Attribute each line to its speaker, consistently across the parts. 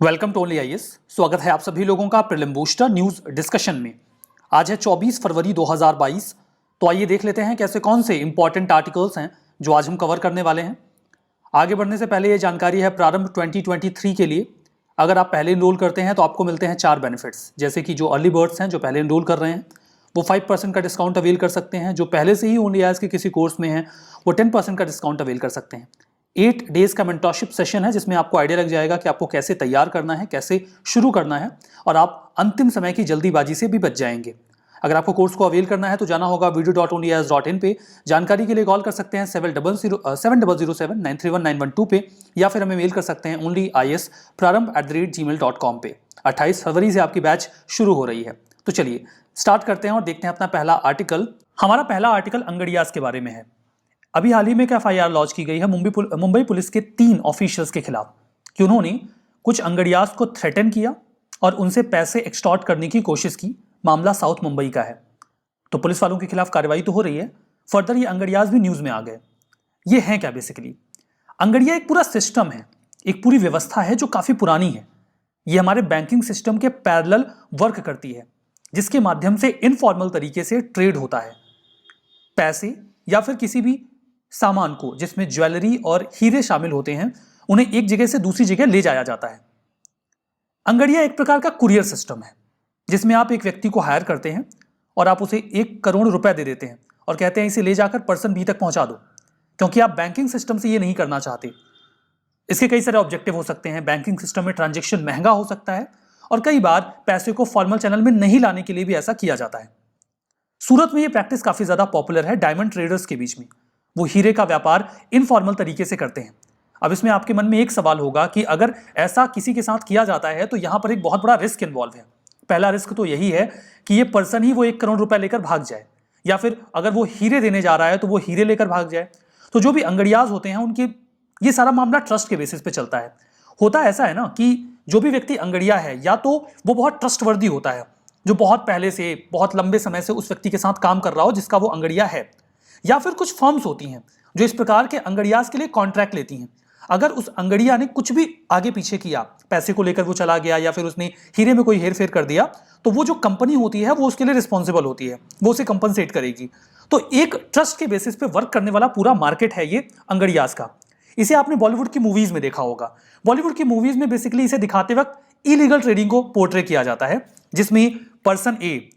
Speaker 1: Welcome to only IAS. स्वागत है आप सभी लोगों का प्रीलिम बूस्टर न्यूज डिस्कशन में। आज है 24 फरवरी 2022। तो आइए देख लेते हैं कैसे कौन से इंपॉर्टेंट आर्टिकल्स हैं जो आज हम कवर करने वाले हैं। आगे बढ़ने से पहले ये जानकारी है प्रारंभ 2023 के लिए। अगर आप पहले इनरोल करते हैं तो आपको मिलते हैं 4 बेनिफिट्स, जैसे कि जो अर्ली बर्ड्स हैं जो पहले इनरोल कर रहे हैं वो 5% का डिस्काउंट अवेल कर सकते हैं। जो पहले से ही ओनली आईएएस के किसी कोर्स में हैं वो 10% का डिस्काउंट अवेल कर सकते हैं। 8 डेज का मेंटरशिप सेशन है जिसमें आपको आइडिया लग जाएगा कि आपको कैसे तैयार करना है, कैसे शुरू करना है, और आप अंतिम समय की जल्दीबाजी से भी बच जाएंगे। अगर आपको कोर्स को अवेल करना है तो जाना होगा video.onlyas.in पे। जानकारी के लिए कॉल कर सकते हैं 7007 पे, या फिर हमें मेल कर सकते हैं onlyispraramb@gmail.com पे। 28 फरवरी से आपकी बैच शुरू हो रही है। तो चलिए स्टार्ट करते हैं और देखते हैं अपना पहला आर्टिकल। हमारा पहला आर्टिकल अंगड़ियास के बारे में है। अभी हाल ही में एक एफआईआर लॉन्च की गई है मुंबई पुलिस के 3 ऑफिशियल्स के खिलाफ कि उन्होंने कुछ अंगड़ियास को थ्रेटन किया और उनसे पैसे एक्सटॉर्ट करने की कोशिश की। मामला साउथ मुंबई का है। तो पुलिस वालों के खिलाफ कार्रवाई तो हो रही है। फर्दर ये अंगड़ियास भी न्यूज में आ गए। ये हैं क्या बेसिकली? अंगड़िया एक पूरा सिस्टम है, एक पूरी व्यवस्था है जो काफी पुरानी है। ये हमारे बैंकिंग सिस्टम के पैरेलल वर्क करती है, जिसके माध्यम से इनफॉर्मल तरीके से ट्रेड होता है। पैसे या फिर किसी भी सामान को, जिसमें ज्वेलरी और हीरे शामिल होते हैं, उन्हें एक जगह से दूसरी जगह ले जाया जाता है। अंगड़िया एक प्रकार का कुरियर सिस्टम है जिसमें आप एक व्यक्ति को हायर करते हैं और आप उसे 1 करोड़ रुपए दे देते हैं और कहते हैं इसे ले जाकर पर्सन बी तक पहुंचा दो, क्योंकि आप बैंकिंग सिस्टम से ये नहीं करना चाहते। इसके कई सारे ऑब्जेक्टिव हो सकते हैं। बैंकिंग सिस्टम में ट्रांजेक्शन महंगा हो सकता है और कई बार पैसे को फॉर्मल चैनल में नहीं लाने के लिए भी ऐसा किया जाता है। सूरत में यह प्रैक्टिस काफी ज्यादा पॉपुलर है डायमंड ट्रेडर्स के बीच में। वो हीरे का व्यापार इनफॉर्मल तरीके से करते हैं। अब इसमें आपके मन में एक सवाल होगा कि अगर ऐसा किसी के साथ किया जाता है तो यहां पर एक बहुत बड़ा रिस्क इन्वॉल्व है। पहला रिस्क तो यही है कि ये पर्सन ही वो 1 करोड़ रुपए लेकर भाग जाए, या फिर अगर वो हीरे देने जा रहा है तो वो हीरे लेकर भाग जाए। तो जो भी अंगड़ियाज होते हैं उनके ये सारा मामला ट्रस्ट के बेसिस पे चलता है। होता ऐसा है ना कि जो भी व्यक्ति अंगड़िया है या तो वो बहुत ट्रस्टवर्दी होता है, जो बहुत पहले से बहुत लंबे समय से उस व्यक्ति के साथ काम कर रहा हो जिसका वो अंगड़िया है, या फिर कुछ फर्म्स होती हैं जो इस प्रकार के अंगड़ियास के लिए कॉन्ट्रैक्ट लेती हैं। अगर उस अंगड़िया ने कुछ भी आगे पीछे किया, पैसे को लेकर वो चला गया या फिर उसने हीरे में कोई हेरफेर कर दिया, तो वो जो कंपनी होती है वो उसके लिए रिस्पॉन्सिबल होती है, वो उसे कंपनसेट करेगी। तो एक ट्रस्ट के बेसिस पे वर्क करने वाला पूरा मार्केट है ये अंगड़ियास का। इसे आपने बॉलीवुड की मूवीज में देखा होगा। बॉलीवुड की मूवीज में बेसिकली इसे दिखाते वक्त इलीगल ट्रेडिंग को पोर्ट्रे किया जाता है, जिसमें पर्सन ए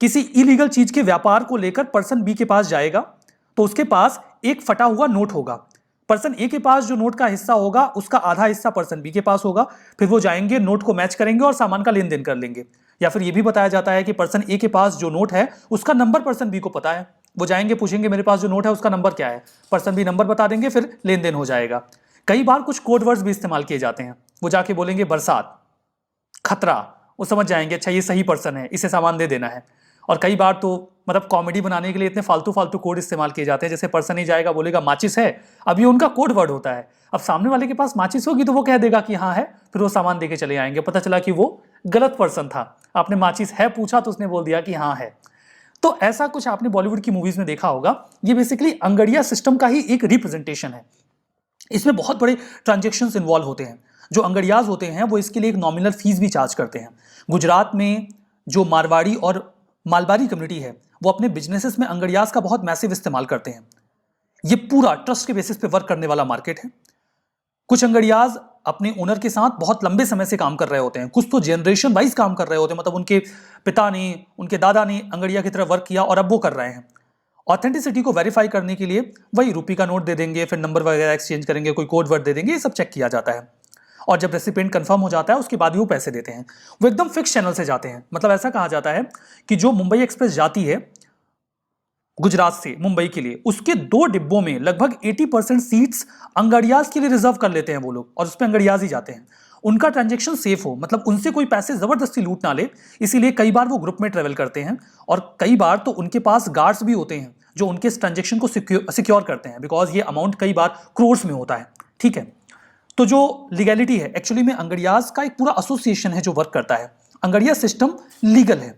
Speaker 1: किसी इलीगल चीज के व्यापार को लेकर पर्सन बी के पास जाएगा तो उसके पास एक फटा हुआ नोट होगा। पर्सन ए के पास जो नोट का हिस्सा होगा उसका आधा हिस्सा पर्सन बी के पास होगा। फिर वो जाएंगे, नोट को मैच करेंगे और सामान का लेन देन कर लेंगे। या फिर ये भी बताया जाता है कि पर्सन ए के पास जो नोट है उसका नंबर पर्सन बी को पता है। वो जाएंगे, पूछेंगे मेरे पास जो नोट है उसका नंबर क्या है, पर्सन बी नंबर बता देंगे, फिर लेन देन हो जाएगा। कई बार कुछ कोड वर्ड्स भी इस्तेमाल किए जाते हैं। वो जाके बोलेंगे बरसात, खतरा, वो समझ जाएंगे अच्छा ये सही पर्सन है, इसे सामान दे देना है। और कई बार तो मतलब कॉमेडी बनाने के लिए इतने फालतू कोड इस्तेमाल किए जाते हैं। जैसे पर्सन ही जाएगा, बोलेगा माचिस है, अब ये उनका कोड वर्ड होता है। अब सामने वाले के पास माचिस होगी तो वो कह देगा कि हाँ है, फिर वो सामान देके चले आएंगे। पता चला कि वो गलत पर्सन था। आपने माचिस है पूछा तो उसने बोल दिया कि हाँ है। तो ऐसा कुछ आपने बॉलीवुड की मूवीज में देखा होगा। ये बेसिकली अंगड़िया सिस्टम का ही एक रिप्रेजेंटेशन है। इसमें बहुत बड़े ट्रांजेक्शन्स इन्वॉल्व होते हैं। जो अंगड़ियाज होते हैं वो इसके लिए एक नॉमिनल फीस भी चार्ज करते हैं। गुजरात में जो मारवाड़ी और मालबारी कम्युनिटी है वो अपने बिजनेसेस में अंगड़ियाज का बहुत मैसिव इस्तेमाल करते हैं। ये पूरा ट्रस्ट के बेसिस पे वर्क करने वाला मार्केट है। कुछ अंगड़ियाज अपने ओनर के साथ बहुत लंबे समय से काम कर रहे होते हैं, कुछ तो जनरेशन वाइज काम कर रहे होते हैं। मतलब उनके पिता ने, उनके दादा ने अंगड़िया की तरह वर्क किया और अब वो कर रहे हैं। ऑथेंटिसिटी को वेरीफाई करने के लिए वही रुपये का नोट दे देंगे, फिर नंबर वगैरह एक्सचेंज करेंगे, कोई कोड वर्ड दे देंगे, ये सब चेक किया जाता है। और जब रेसिपिएंट कंफर्म हो जाता है उसके बाद ही वो पैसे देते हैं। वो एकदम फिक्स चैनल से जाते हैं। मतलब ऐसा कहा जाता है कि जो मुंबई एक्सप्रेस जाती है गुजरात से मुंबई के लिए, उसके 2 डिब्बों में लगभग 80% सीट्स अंगड़ियाज के लिए रिजर्व कर लेते हैं वो लोग, और उस पर अंगड़ियाज ही जाते हैं। उनका ट्रांजेक्शन सेफ हो, मतलब उनसे कोई पैसे जबरदस्ती लूट ना ले, इसीलिए कई बार वो ग्रुप में ट्रेवल करते हैं। और कई बार तो उनके पास गार्ड्स भी होते हैं जो उनके ट्रांजेक्शन को सिक्योर करते हैं, बिकॉज ये अमाउंट कई बार क्रोर्स में होता है। ठीक है, तो जो लीगैलिटी है, एक्चुअली में अंगड़ियाज का एक पूरा एसोसिएशन है जो वर्क करता है। अंगड़िया सिस्टम लीगल है,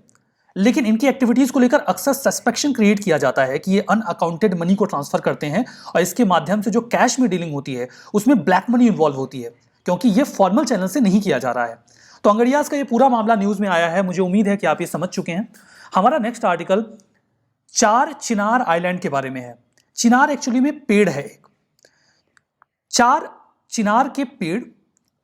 Speaker 1: लेकिन इनकी एक्टिविटीज को लेकर अक्सर सस्पेक्शन क्रिएट किया जाता है कि ये अनअकाउंटेड मनी को ट्रांसफर करते हैं और इसके माध्यम से जो कैश में डीलिंग होती है उसमें ब्लैक मनी इन्वॉल्व होती है। क्योंकि ये फॉर्मल चैनल से नहीं किया जा रहा है। तो अंगड़ियास का ये पूरा मामला न्यूज में आया है, मुझे उम्मीद है कि आप ये समझ चुके हैं। हमारा नेक्स्ट आर्टिकल चार चिनार आइलैंड के बारे में है। चिनार एक्चुअली में पेड़ है। एक चार चिनार के पेड़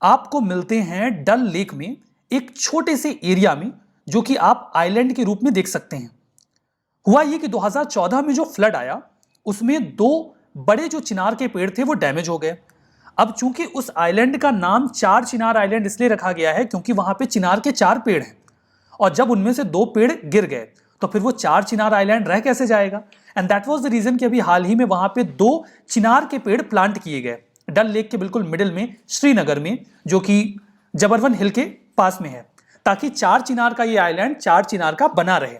Speaker 1: आपको मिलते हैं डल लेक में, एक छोटे से एरिया में, जो कि आप आइलैंड के रूप में देख सकते हैं। हुआ ये कि 2014 में जो फ्लड आया उसमें दो बड़े जो चिनार के पेड़ थे वो डैमेज हो गए। अब चूंकि उस आइलैंड का नाम चार चिनार आइलैंड इसलिए रखा गया है क्योंकि वहां पे चिनार के चार पेड़ हैं, और जब उनमें से दो पेड़ गिर गए तो फिर वो चार चिनार आइलैंड रह कैसे जाएगा। And that was the reason कि अभी हाल ही में वहां पे दो चिनार के पेड़ प्लांट किए गए डल लेक के बिल्कुल मिडिल में, श्रीनगर में, जो कि जबरवन हिल के पास में है, ताकि चार चिनार का ये आइलैंड चार चिनार का बना रहे।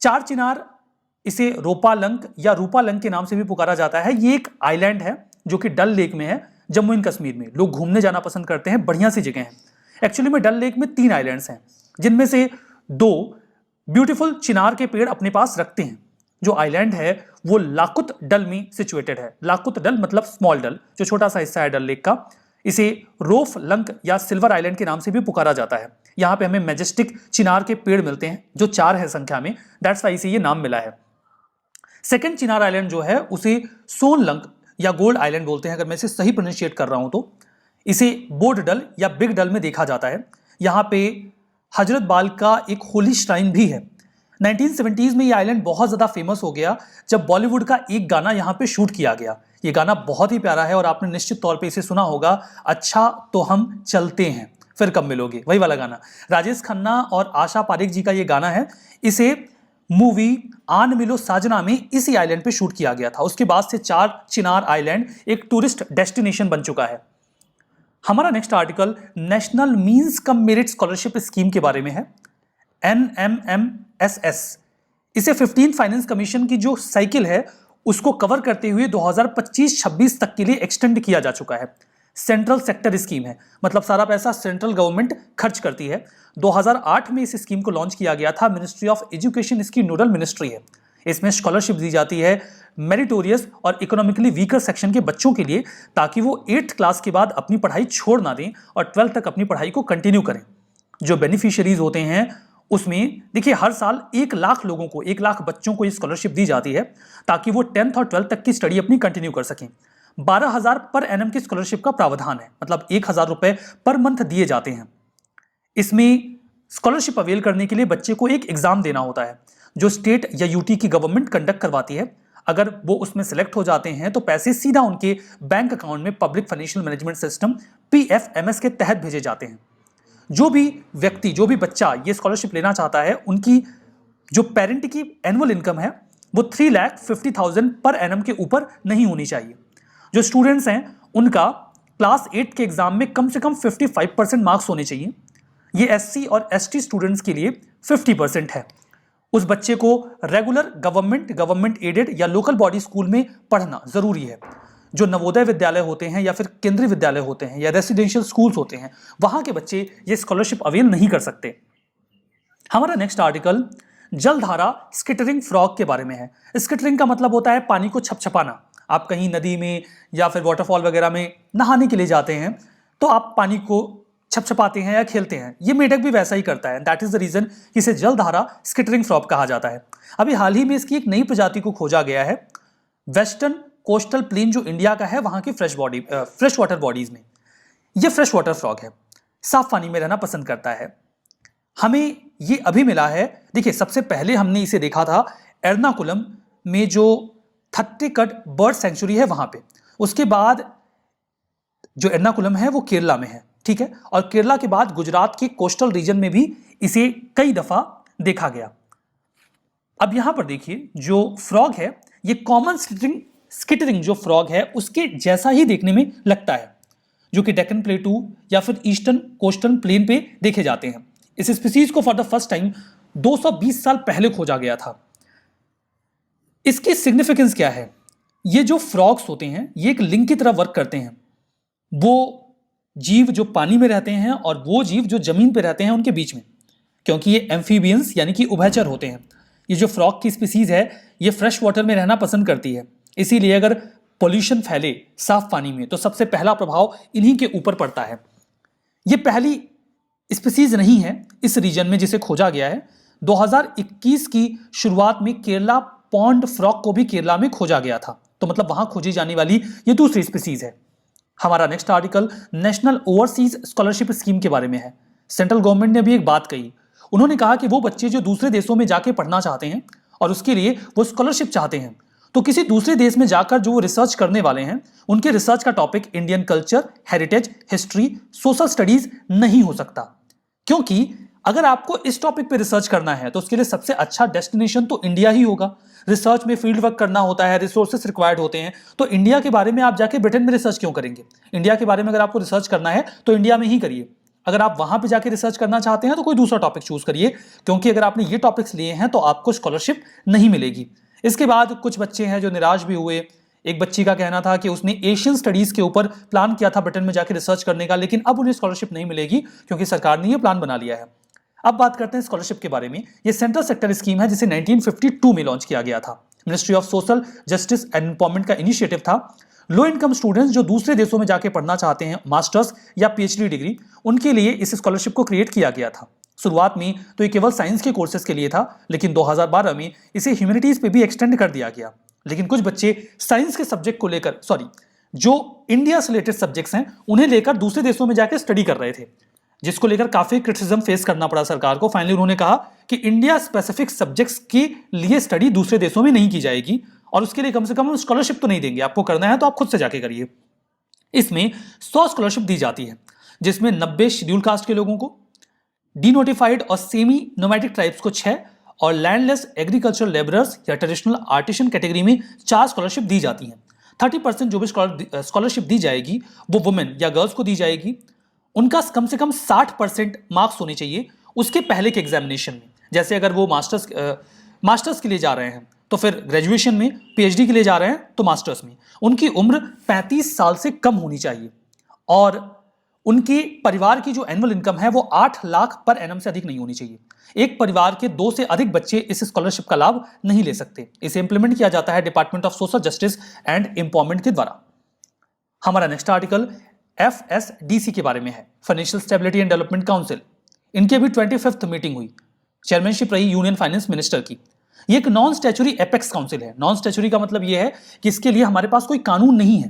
Speaker 1: चार चिनार, इसे रोपालंक या रूपालंक के नाम से भी पुकारा जाता है। ये एक आइलैंड है जो कि डल लेक में है, जम्मू एंड कश्मीर में। लोग घूमने जाना पसंद करते हैं, बढ़िया सी जगह है। एक्चुअली में डल लेक में 3 आइलैंड्स हैं, जिनमें से 2 ब्यूटीफुल चिनार के पेड़ अपने पास रखते हैं। जो आइलैंड है वो लाकुत डल में सिचुएटेड है। लाकुत डल मतलब स्मॉल डल, जो छोटा सा हिस्सा है डल लेक का। इसे रोफ लंक या सिल्वर आइलैंड के नाम से भी पुकारा जाता है। यहाँ पे हमें मैजेस्टिक चिनार के पेड़ मिलते हैं जो 4 है संख्या में, दैट्स वाई इसे ये नाम मिला है। सेकंड चिनार आइलैंड जो है उसे सोन लंक या गोल्ड आइलैंड बोलते हैं, अगर मैं इसे सही प्रोनाउंसिएट कर रहा हूं तो। इसे बोर्ड डल या बिग डल में देखा जाता है। यहाँ पे हजरत बाल का एक होली श्राइन भी है। 1970s में ये आइलैंड बहुत ज़्यादा फेमस हो गया जब बॉलीवुड का एक गाना यहाँ पे शूट किया गया। ये गाना बहुत ही प्यारा है और आपने निश्चित तौर पे इसे सुना होगा, अच्छा तो हम चलते हैं फिर कब मिलोगे, वही वाला गाना। राजेश खन्ना और आशा पारेख जी का ये गाना है। इसे मूवी आन मिलो साजना में इसी आइलैंड पे शूट किया गया था। उसके बाद से चार चिनार आइलैंड एक टूरिस्ट डेस्टिनेशन बन चुका है। हमारा next article national means cum merit scholarship scheme के बारे में है, NMMSS। इसे 15 फाइनेंस कमीशन की जो साइकिल है उसको कवर करते हुए 2025-26 तक के लिए एक्सटेंड किया जा चुका है। सेंट्रल सेक्टर स्कीम है, मतलब सारा पैसा सेंट्रल गवर्नमेंट खर्च करती है। 2008 में इस स्कीम को लॉन्च किया गया था। मिनिस्ट्री ऑफ एजुकेशन इसकी नोडल मिनिस्ट्री है। इसमें स्कॉलरशिप दी जाती है मेरिटोरियस और इकोनॉमिकली वीकर सेक्शन के बच्चों के लिए, ताकि वो 8th क्लास के बाद अपनी पढ़ाई छोड़ ना दें और 12th तक अपनी पढ़ाई को कंटिन्यू करें। जो बेनिफिशियरीज होते हैं उसमें देखिए हर साल 1 लाख लोगों को, 1 लाख बच्चों को ये स्कॉलरशिप दी जाती है ताकि वो 10th और 12th तक की स्टडी अपनी कंटिन्यू कर सकें। 12,000 पर एनम की स्कॉलरशिप का प्रावधान है, मतलब 1,000 रुपए पर मंथ दिए जाते हैं। इसमें स्कॉलरशिप अवेल करने के लिए बच्चे को एक एग्जाम देना होता है जो स्टेट या यूटी की गवर्नमेंट कंडक्ट करवाती है। अगर वो उसमें सेलेक्ट हो जाते हैं तो पैसे सीधा उनके बैंक अकाउंट में public financial management system PFMS के तहत भेजे जाते हैं। जो भी व्यक्ति, जो भी बच्चा ये स्कॉलरशिप लेना चाहता है, उनकी जो पेरेंट की एनुअल इनकम है वो 3,50,000 पर एनम के ऊपर नहीं होनी चाहिए। जो स्टूडेंट्स हैं उनका क्लास 8 के एग्जाम में कम से कम 55% मार्क्स होने चाहिए। ये SC और ST स्टूडेंट्स के लिए 50% है। उस बच्चे को रेगुलर गवर्नमेंट एडेड या लोकल बॉडी स्कूल में पढ़ना जरूरी है। जो नवोदय विद्यालय होते हैं या फिर केंद्रीय विद्यालय होते हैं या रेसिडेंशियल स्कूल्स होते हैं, वहां के बच्चे ये स्कॉलरशिप अवेल नहीं कर सकते। हमारा नेक्स्ट आर्टिकल जलधारा स्किटरिंग फ्रॉग के बारे में है। स्किटरिंग का मतलब होता है पानी को छपछपाना। आप कहीं नदी में या फिर वाटरफॉल वगैरह में नहाने के लिए जाते हैं तो आप पानी को छपछपाते हैं या खेलते हैं। ये मेढक भी वैसा ही करता है। दैट इज द रीजन इसे जलधारा स्किटरिंग फ्रॉग कहा जाता है। अभी हाल ही में इसकी एक नई प्रजाति को खोजा गया है वेस्टर्न कोस्टल प्लेन जो इंडिया का है, वहां की फ्रेश वाटर बॉडीज में। ये फ्रेश वाटर फ्रॉग है, साफ पानी में रहना पसंद करता है। हमें ये अभी मिला है। देखिए सबसे पहले हमने इसे देखा था एर्नाकुलम में जो थट्टीकट बर्ड सेंचुरी है वहां पे। उसके बाद जो एर्नाकुलम है वो केरला में है, ठीक है। और केरला के बाद गुजरात के कोस्टल रीजन में भी इसे कई दफा देखा गया। अब यहां पर देखिए जो फ्रॉग है ये कॉमन स्किटरिंग जो फ्रॉग है उसके जैसा ही देखने में लगता है, जो कि डेक्कन प्लेटू या फिर ईस्टर्न कोस्टल प्लेन पे देखे जाते हैं। इस स्पीसीज को फॉर द फर्स्ट टाइम 220 साल पहले खोजा गया था। इसकी सिग्निफिकेंस क्या है? ये जो फ्रॉग्स होते हैं ये एक लिंक की तरह वर्क करते हैं। वो जीव जो पानी में रहते हैं और वो जीव जो जमीन पे रहते हैं उनके बीच में, क्योंकि ये एम्फीबियंस यानी कि उभयचर होते हैं। ये जो फ्रॉग की स्पीसीज है ये फ्रेश वाटर में रहना पसंद करती है। इसीलिए अगर पोल्यूशन फैले साफ पानी में तो सबसे पहला प्रभाव इन्हीं के ऊपर पड़ता है। ये पहली स्पीसीज नहीं है इस रीजन में जिसे खोजा गया है। 2021 की शुरुआत में केरला पॉन्ड फ्रॉग को भी केरला में खोजा गया था, तो मतलब वहां खोजी जाने वाली ये दूसरी स्पीसीज है। हमारा next article national overseas scholarship scheme के बारे में है। सेंट्रल गवर्नमेंट ने भी एक बात कही, उन्होंने कहा कि वो बच्चे जो दूसरे देशों में जाके पढ़ना चाहते हैं और उसके लिए वो स्कॉलरशिप चाहते हैं, तो किसी दूसरे देश में जाकर जो वो रिसर्च करने वाले हैं उनके रिसर्च का topic Indian culture, heritage, history, social studies नहीं हो सकता। क्योंकि अगर आपको इस टॉपिक पे रिसर्च करना है तो उसके लिए सबसे अच्छा डेस्टिनेशन तो इंडिया ही होगा। रिसर्च में फील्ड वर्क करना होता है, रिसोर्सेस रिक्वायर्ड होते हैं, तो इंडिया के बारे में आप जाके ब्रिटेन में रिसर्च क्यों करेंगे? इंडिया के बारे में अगर आपको रिसर्च करना है तो इंडिया में ही करिए। अगर आप वहां पे जाके रिसर्च करना चाहते हैं तो कोई दूसरा टॉपिक चूज करिए, क्योंकि अगर आपने ये टॉपिक्स लिए हैं तो आपको स्कॉलरशिप नहीं मिलेगी। इसके बाद कुछ बच्चे हैं जो निराश भी हुए। एक बच्ची का कहना था कि उसने एशियन स्टडीज के ऊपर प्लान किया था ब्रिटेन में जाके रिसर्च करने का, लेकिन अब उन्हें स्कॉलरशिप नहीं मिलेगी क्योंकि सरकार ने ये प्लान बना लिया है। अब बात करते हैं स्कॉलरशिप के बारे में। ये सेंट्रल सेक्टर स्कीम है जिसे 1952 में लॉन्च किया गया था। Ministry of social justice and empowerment का इनिशिएटिव था। लो इनकम स्टूडेंट्स जो दूसरे देशों में जाके पढ़ना चाहते हैं, मास्टर्स या पीएचडी डिग्री, उनके लिए इस स्कॉलरशिप को क्रिएट किया गया था। शुरुआत में तो ये केवल साइंस के कोर्सेज के लिए था, लेकिन 2012 में इसे ह्यूमैनिटीज पे भी एक्सटेंड कर दिया गया। लेकिन कुछ बच्चे साइंस के सब्जेक्ट को लेकर जो इंडिया से रिलेटेड सब्जेक्ट्स हैं उन्हें लेकर दूसरे देशों में जाकर स्टडी कर रहे थे, जिसको लेकर काफी क्रिटिसिज्म फेस करना पड़ा सरकार को। फाइनली उन्होंने कहा कि इंडिया स्पेसिफिक सब्जेक्ट्स के लिए स्टडी दूसरे देशों में नहीं की जाएगी और उसके लिए कम से कम हम स्कॉलरशिप तो नहीं देंगे, आपको करना है तो आप खुद से जाके करिए। इसमें 100 स्कॉलरशिप दी जाती है, जिसमें 90 शेड्यूल कास्ट के लोगों को, डीनोटिफाइड और सेमी नोमैटिक ट्राइब्स को 6 और लैंडलेस एग्रीकल्चरल लेबरर्स या ट्रेडिशनल आर्टिसन कैटेगरी में 4 स्कॉलरशिप दी जाती हैं। 30% जो भी स्कॉलरशिप दी जाएगी वो वुमेन या गर्ल्स को दी जाएगी। उनका कम से कम 60% मार्क्स होने चाहिए उसके पहले के एग्जामिनेशन में। जैसे अगर वो मास्टर्स के लिए जा रहे हैं तो फिर ग्रेजुएशन में, पीएचडी के लिए जा रहे हैं तो मास्टर्स में, उनकी उम्र 35 साल से कम होनी चाहिए और उनके परिवार की जो एनुअल इनकम है वो 8 लाख पर एनम से अधिक नहीं होनी चाहिए। एक परिवार के 2 से अधिक बच्चे इस स्कॉलरशिप का लाभ नहीं ले सकते। इसे इंप्लीमेंट किया जाता है department of social justice and empowerment के द्वारा। हमारा नेक्स्ट आर्टिकल FSDC के बारे में है, financial stability and development council. इनकी अभी 25th मीटिंग हुई, चेयरमैनशिप रही यूनियन फाइनेंस मिनिस्टर की। ये एक नॉन स्टैच्यूरी एपेक्स काउंसिल है। नॉन स्टैच्यूरी का मतलब ये है कि इसके लिए हमारे पास कोई कानून नहीं है।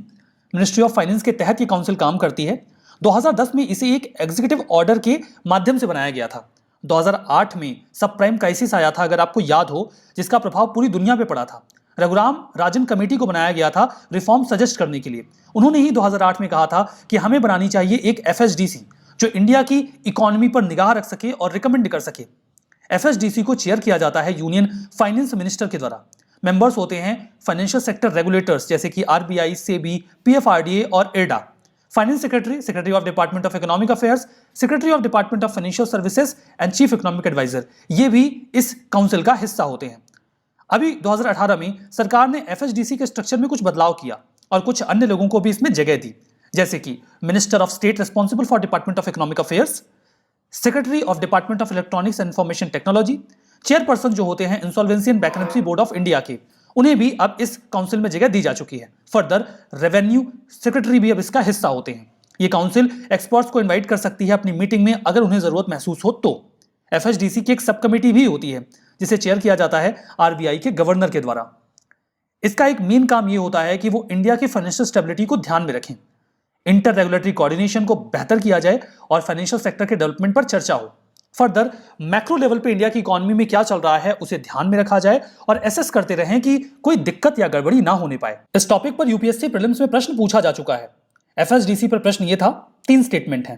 Speaker 1: मिनिस्ट्री ऑफ फाइनेंस के तहत ये काउंसिल काम करती है। 2010 में इसे एक एग्जीक्यूटिव ऑर्डर के माध्यम से बनाया गया था। 2008 में सब प्राइम क्राइसिस आया था, अगर आपको याद हो, जिसका प्रभाव पूरी दुनिया पे पड़ा था। रघुराम राजन कमेटी को बनाया गया था रिफॉर्म सजेस्ट करने के लिए। उन्होंने ही 2008 में कहा था कि हमें बनानी चाहिए एक FSDC जो इंडिया की इकोनॉमी पर निगाह रख सके और रिकमेंड कर सके। FSDC को चेयर किया जाता है यूनियन फाइनेंस मिनिस्टर के द्वारा। मेंबर्स होते हैं फाइनेंशियल सेक्टर रेगुलेटर्स जैसे कि RBI, SEBI, PFRDA और IRDA। Finance secretary of department of economic affairs, secretary of department of financial services and chief economic adviser, ये भी इस काउंसिल का हिस्सा होते हैं। अभी 2018 में सरकार ने FSDC के स्ट्रक्चर में कुछ बदलाव किया और कुछ अन्य लोगों को भी इसमें जगह दी, जैसे कि minister of state responsible for department of economic affairs, secretary of department of electronics and information technology, chairperson जो होते हैं insolvency and bankruptcy board of India के, उन्हें भी अब इस काउंसिल में जगह दी जा चुकी है। फर्दर रेवेन्यू सेक्रेटरी भी अब इसका हिस्सा होते हैं। ये काउंसिल एक्सपर्ट्स को इनवाइट कर सकती है अपनी मीटिंग में अगर उन्हें जरूरत महसूस हो तो। FSDC की एक सब कमेटी भी होती है जिसे चेयर किया जाता है RBI के गवर्नर के द्वारा। इसका एक मेन काम यह होता है कि वो इंडिया की फाइनेंशियल स्टेबिलिटी को ध्यान में रखें, इंटर रेगुलेटरी कोऑर्डिनेशन को बेहतर किया जाए और फाइनेंशियल सेक्टर के डेवलपमेंट पर चर्चा हो। फर्दर मैक्रो लेवल पे इंडिया की इकोनॉमी में क्या चल रहा है उसे ध्यान में रखा जाए और एसेस करते रहें कि कोई दिक्कत या गड़बड़ी ना होने पाए। इस टॉपिक पर यूपीएससी प्रीलिम्स में प्रश्न पूछा जा चुका है। FSDC पर प्रश्न ये था, 3 स्टेटमेंट हैं।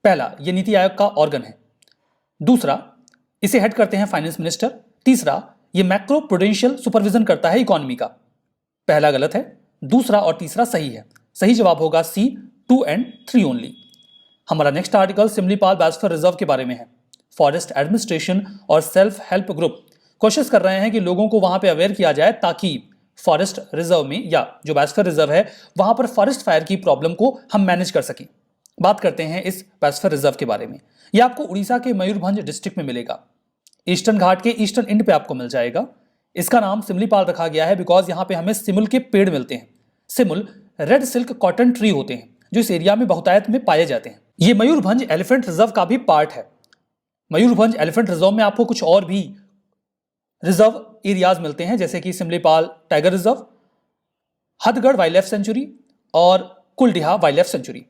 Speaker 1: पहला, ये नीति आयोग का ऑर्गन है। दूसरा, इसे हेड करते हैं फाइनेंस मिनिस्टर। तीसरा, ये मैक्रो प्रूडेंशियल सुपरविजन करता है इकोनॉमी का। पहला गलत है, दूसरा और तीसरा सही है। सही जवाब होगा C, 2 and 3 ओनली। हमारा next article Simlipal biosphere reserve के बारे में है। फॉरेस्ट एडमिनिस्ट्रेशन और सेल्फ हेल्प ग्रुप कोशिश कर रहे हैं कि लोगों को वहां पे अवेयर किया जाए ताकि फॉरेस्ट रिजर्व में या जो बायोस्फीयर रिजर्व है वहां पर फॉरेस्ट फायर की प्रॉब्लम को हम मैनेज कर सकें। बात करते हैं इस बायोस्फीयर रिजर्व के बारे में। यह आपको उड़ीसा के मयूरभंज डिस्ट्रिक्ट में मिलेगा। ईस्टर्न घाट के ईस्टर्न एंड पे आपको मिल जाएगा। इसका नाम सिमलीपाल रखा गया है बिकॉज यहाँ पे हमें सिमुल के पेड़ मिलते हैं। सिमुल रेड सिल्क कॉटन ट्री होते हैं जो इस एरिया में बहुतायत में पाए जाते हैं। ये मयूरभंज एलिफेंट रिजर्व का भी पार्ट है। मयूरभंज एलिफेंट रिजर्व में आपको कुछ और भी रिजर्व एरियाज मिलते हैं जैसे कि Simlipal tiger reserve, Hadgarh wildlife sanctuary और कुलडीहा वाइल्ड लाइफ सेंचुरी।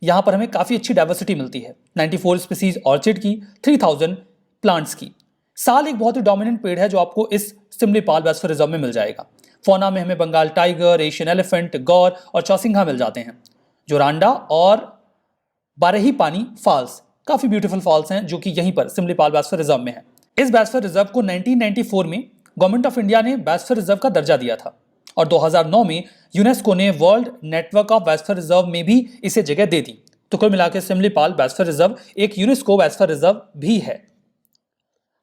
Speaker 1: यहाँ पर हमें काफ़ी अच्छी डाइवर्सिटी मिलती है, 94 स्पीसीज ऑर्चिड की, 3000 प्लांट्स की। साल एक बहुत ही डोमिनेंट पेड़ है जो आपको इस सिमलीपाल बायोस्फीयर रिजर्व में मिल जाएगा। फौना में हमें बंगाल टाइगर, एशियन एलिफेंट, गौर और चौसिंघा मिल जाते हैं। जोरांडा और बारही पानी फॉल्स काफ़ी ब्यूटीफुल फॉल्स हैं जो कि यहीं पर सिमलीपाल बायोस्फीयर रिजर्व में है। इस बायोस्फीयर रिजर्व को 1994 में गवर्नमेंट ऑफ इंडिया ने बायोस्फीयर रिजर्व का दर्जा दिया था और 2009 में यूनेस्को ने world network of biosphere reserve में भी इसे जगह दे दी। तो कुल मिलाकर सिमलीपाल बायोस्फीयर रिजर्व एक यूनेस्को बायोस्फीयर रिजर्व भी है।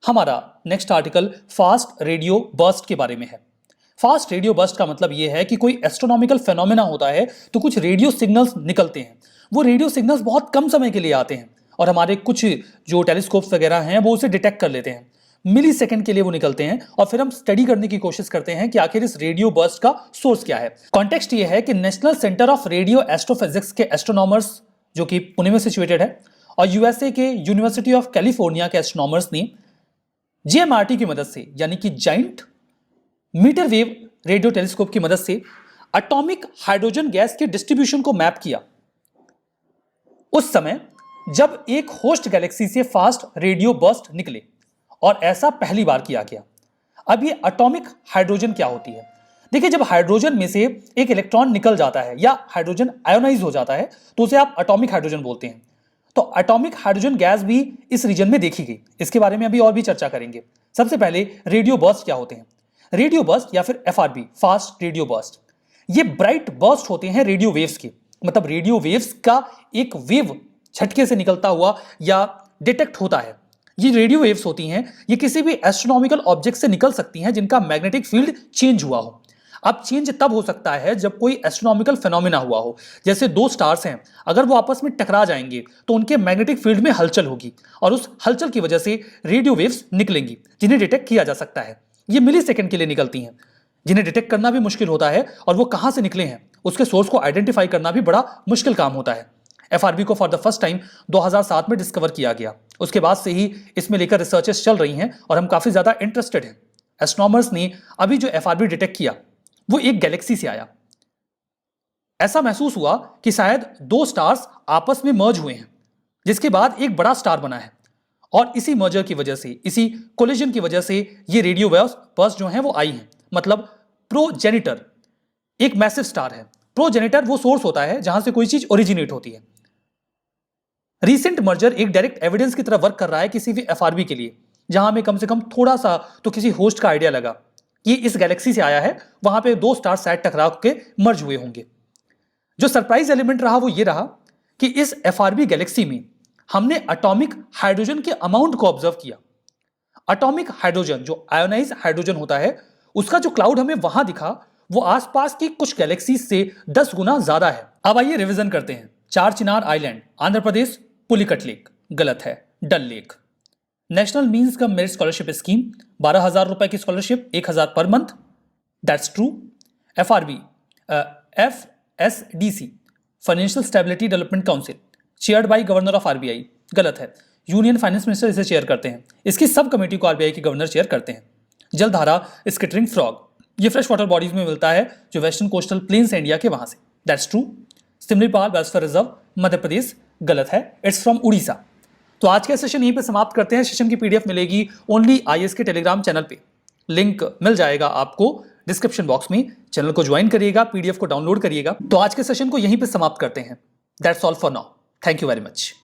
Speaker 1: हमारा next article fast radio burst के बारे में है। फास्ट रेडियो बर्स्ट का मतलब यह है कि कोई एस्ट्रोनॉमिकल फेनोमेना होता है तो कुछ रेडियो सिग्नल्स निकलते हैं। वो रेडियो सिग्नल्स बहुत कम समय के लिए आते हैं और हमारे कुछ जो टेलीस्कोप्स वगैरह हैं वो उसे डिटेक्ट कर लेते हैं। मिली सेकंड के लिए वो निकलते हैं और फिर हम स्टडी करने की कोशिश करते हैं कि आखिर इस रेडियो बर्स्ट का सोर्स क्या है। कॉन्टेक्स्ट ये है कि national centre of radio astrophysics के एस्ट्रोनॉमर्स जो कि पुणे में सिचुएटेड है और यूएसए के यूनिवर्सिटी ऑफ कैलिफोर्निया के एस्ट्रोनॉमर्स ने जीएमआरटी की मदद से यानी कि giant metre wave radio telescope की मदद से एटॉमिक हाइड्रोजन गैस के डिस्ट्रीब्यूशन को मैप किया उस समय जब एक होस्ट गैलेक्सी से फास्ट रेडियो बर्स्ट निकले और ऐसा पहली बार किया गया। अब ये एटॉमिक हाइड्रोजन क्या होती है? देखिए, जब हाइड्रोजन में से एक इलेक्ट्रॉन निकल जाता है या हाइड्रोजन आयोनाइज हो जाता है तो उसे आप एटॉमिक हाइड्रोजन बोलते हैं। तो एटॉमिक हाइड्रोजन गैस भी इस रीजन में देखी गई। इसके बारे में अभी और भी चर्चा करेंगे। सबसे पहले रेडियो बर्स्ट क्या होते हैं? रेडियो बर्स्ट या फिर एफआरबी, फास्ट रेडियो बर्स्ट, ये ब्राइट बर्स्ट होते हैं रेडियो वेव्स के। मतलब रेडियो वेव्स का एक वेव झटके से निकलता हुआ या डिटेक्ट होता है। ये रेडियो वेव्स होती हैं, ये किसी भी एस्ट्रोनॉमिकल ऑब्जेक्ट से निकल सकती हैं जिनका मैग्नेटिक फील्ड चेंज हुआ हो। अब चेंज तब हो सकता है जब कोई एस्ट्रोनॉमिकल फेनोमेना हुआ हो। जैसे दो स्टार्स हैं, अगर वो आपस में टकरा जाएंगे तो उनके मैग्नेटिक फील्ड में हलचल होगी और उस हलचल की वजह से रेडियो वेव्स निकलेंगी जिन्हें डिटेक्ट किया जा सकता है। ये मिली सेकेंड के लिए निकलती हैं, जिन्हें डिटेक्ट करना भी मुश्किल होता है और वो कहाँ से निकले हैं उसके सोर्स को आइडेंटिफाई करना भी बड़ा मुश्किल काम होता है। एफआरबी को फॉर द फर्स्ट टाइम 2007 में डिस्कवर किया गया। उसके बाद से ही इसमें लेकर रिसर्चेस चल रही हैं और हम काफ़ी ज़्यादा इंटरेस्टेड हैं। एस्ट्रोनॉमर्स ने अभी जो एफआरबी डिटेक्ट किया वो एक गैलेक्सी से आया। ऐसा महसूस हुआ कि शायद दो स्टार्स आपस में मर्ज हुए हैं जिसके बाद एक बड़ा स्टार बना है और इसी मर्जर की वजह से, इसी कोलिजन की वजह से ये रेडियो वेव्स बर्स्ट जो हैं वो आई हैं। मतलब प्रोजेनिटर एक मैसिव स्टार है। प्रोजेनिटर वो सोर्स होता है जहां से कोई चीज ओरिजिनेट होती है। रीसेंट मर्जर एक डायरेक्ट एविडेंस की तरह वर्क कर रहा है किसी भी एफआरबी के लिए, जहां हमें कम से कम थोड़ा सा तो किसी होस्ट का आइडिया लगा कि इस गैलेक्सी से आया है, वहां पे दो स्टार शायद टकरा के मर्ज हुए होंगे। जो सरप्राइज एलिमेंट रहा वो ये रहा कि इस एफआरबी गैलेक्सी में हमने एटॉमिक हाइड्रोजन के अमाउंट को ऑब्जर्व किया। एटॉमिक हाइड्रोजन जो आयोनाइज हाइड्रोजन होता है उसका जो क्लाउड हमें वहां दिखा वो आसपास की कुछ गैलेक्सीज से 10 गुना ज्यादा है। अब आइए रिवीजन करते हैं। चार चिनार आइलैंड, आंध्र प्रदेश, पुलिकट लेक, गलत है, Dal lake. National means cum merit scholarship scheme, 12,000 रुपए की scholarship, 1,000 per month, that's true. FRB, FSDC, financial stability development council, chaired by governor of RBI, गलत है, यूनियन फाइनेंस मिनिस्टर इसे चेयर करते हैं। इसकी सब कमेटी को आरबीआई के गवर्नर चेयर करते हैं। जलधारा स्किटरिंग फ्रॉग, ये फ्रेश वाटर बॉडीज में मिलता है जो वेस्टर्न कोस्टल प्लेन्स है इंडिया के, वहां से, that's true. Simlipal biosphere reserve, Madhya Pradesh, गलत है, इट्स फ्रॉम उड़ीसा। तो आज का सेशन यहीं पे समाप्त करते हैं। सेशन की पीडीएफ मिलेगी ओनली आईएएस के टेलीग्राम चैनल पे, लिंक मिल जाएगा आपको डिस्क्रिप्शन बॉक्स में। चैनल को ज्वाइन करिएगा, पीडीएफ को डाउनलोड करिएगा। तो आज के सेशन को यहीं पे समाप्त करते हैं। That's all for now, thank you very much.